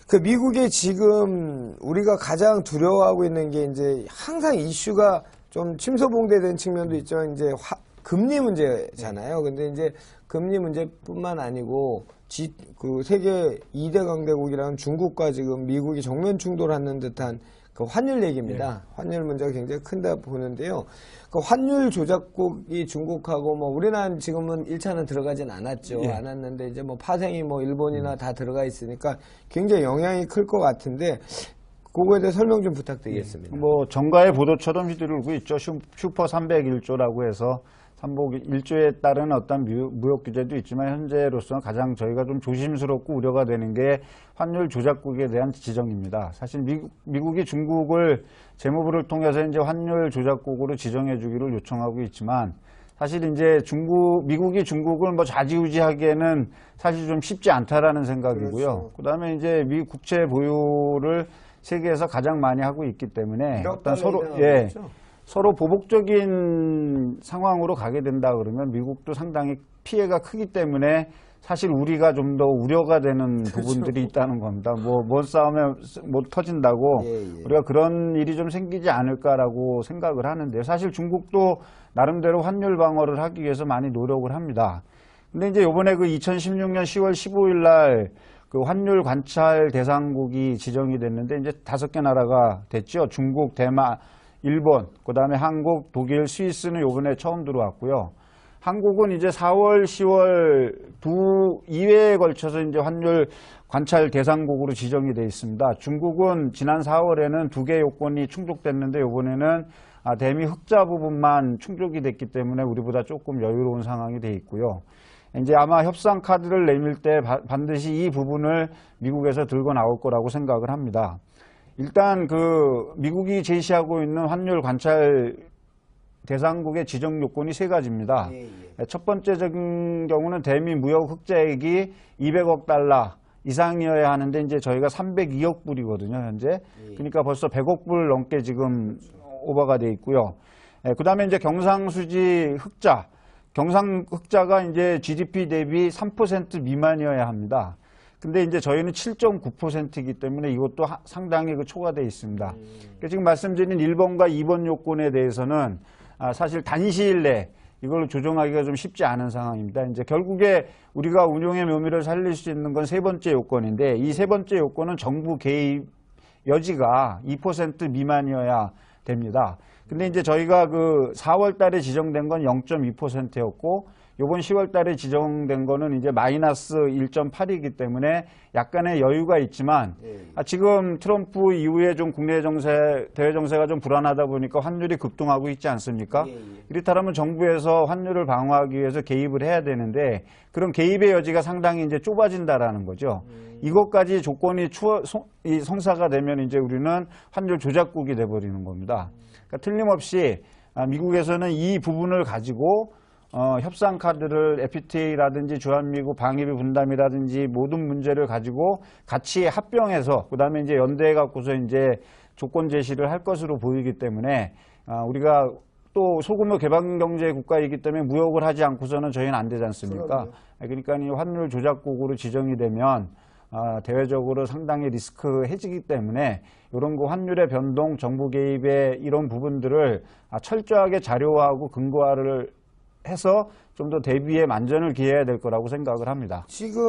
그 미국이 지금 우리가 가장 두려워하고 있는 게 이제 항상 이슈가 좀 침소봉대된 측면도 있지만 이제 금리 문제잖아요. 근데 이제 금리 문제뿐만 아니고 그 세계 2대 강대국이라는 중국과 지금 미국이 정면 충돌하는 듯한 그 환율 얘기입니다. 환율 문제가 굉장히 큰다 보는데요. 그 환율 조작국이 중국하고 뭐 우리나라는 지금은 1차는 들어가진 않았죠. 않았는데 이제 뭐 파생이 뭐 일본이나 다 들어가 있으니까 굉장히 영향이 클 것 같은데 그거에 대해 설명 좀 부탁드리겠습니다. 뭐 정가의 보도처럼 휘두르고 있죠. 슈퍼 301조라고 해서 삼복 1조에 따른 어떤 무역 규제도 있지만 현재로서는 가장 저희가 좀 조심스럽고 우려가 되는 게 환율 조작국에 대한 지정입니다. 사실 미국이 중국을 재무부를 통해서 이제 환율 조작국으로 지정해 주기를 요청하고 있지만 사실 이제 미국이 중국을 뭐 좌지우지하기에는 사실 좀 쉽지 않다라는 생각이고요. 그렇죠. 그다음에 이제 미 국채 보유를 세계에서 가장 많이 하고 있기 때문에 어떤 서로 보복적인 상황으로 가게 된다 그러면 미국도 상당히 피해가 크기 때문에 사실 우리가 좀 더 우려가 되는 부분들이 있다는 겁니다. 뭔 싸움에 못 터진다고 우리가 그런 일이 좀 생기지 않을까라고 생각을 하는데요. 사실 중국도 나름대로 환율 방어를 하기 위해서 많이 노력을 합니다. 근데 이제 요번에 그 2016년 10월 15일 날 그 환율 관찰 대상국이 지정이 됐는데 이제 5개 나라가 됐죠. 중국, 대만, 일본, 그 다음에 한국, 독일, 스위스는 요번에 처음 들어왔고요. 한국은 이제 4월, 10월 2회에 걸쳐서 이제 환율 관찰 대상국으로 지정이 되어 있습니다. 중국은 지난 4월에는 2개 요건이 충족됐는데 요번에는 대미 흑자 부분만 충족이 됐기 때문에 우리보다 조금 여유로운 상황이 되어 있고요. 이제 아마 협상 카드를 내밀 때 반드시 이 부분을 미국에서 들고 나올 거라고 생각을 합니다. 일단 그 미국이 제시하고 있는 환율 관찰 대상국의 지정 요건이 3가지입니다. 첫 번째적인 경우는 대미 무역 흑자액이 200억 달러 이상이어야 하는데 이제 저희가 302억 불이거든요, 현재. 그러니까 벌써 100억 불 넘게 지금 오버가 돼 있고요. 그다음에 이제 경상수지 흑자. 경상 흑자가 이제 GDP 대비 3% 미만이어야 합니다. 근데 이제 저희는 7.9%이기 때문에 이것도 상당히 초과되어 있습니다. 그러니까 지금 말씀드린 1번과 2번 요건에 대해서는 사실 단시일 내 이걸 조정하기가 좀 쉽지 않은 상황입니다. 이제 결국에 우리가 운용의 묘미를 살릴 수 있는 건 3번째 요건인데 이 3번째 요건은 정부 개입 여지가 2% 미만이어야 됩니다. 근데 이제 저희가 그 4월 달에 지정된 건 0.2%였고 요번 10월 달에 지정된 거는 이제 마이너스 1.8이기 때문에 약간의 여유가 있지만 지금 트럼프 이후에 좀 국내 대외 정세가 좀 불안하다 보니까 환율이 급등하고 있지 않습니까? 이렇다면 정부에서 환율을 방어하기 위해서 개입을 해야 되는데 그런 개입의 여지가 상당히 이제 좁아진다라는 거죠. 이것까지 조건이 성사가 되면 이제 우리는 환율 조작국이 돼버리는 겁니다. 그러니까 틀림없이 미국에서는 이 부분을 가지고 협상 카드를 FTA라든지 주한미국 방위비 분담이라든지 모든 문제를 가지고 같이 합병해서 그다음에 이제 연대해 갖고서 이제 조건 제시를 할 것으로 보이기 때문에 우리가 또 소규모 개방 경제 국가이기 때문에 무역을 하지 않고서는 저희는 안 되지 않습니까? 그러니까 이 환율 조작국으로 지정이 되면 대외적으로 상당히 리스크해지기 때문에 이런 거 환율의 변동, 정부 개입의 이런 부분들을 철저하게 자료화하고 근거화를 해서 좀 더 대비에 만전을 기해야 될 거라고 생각을 합니다. 지금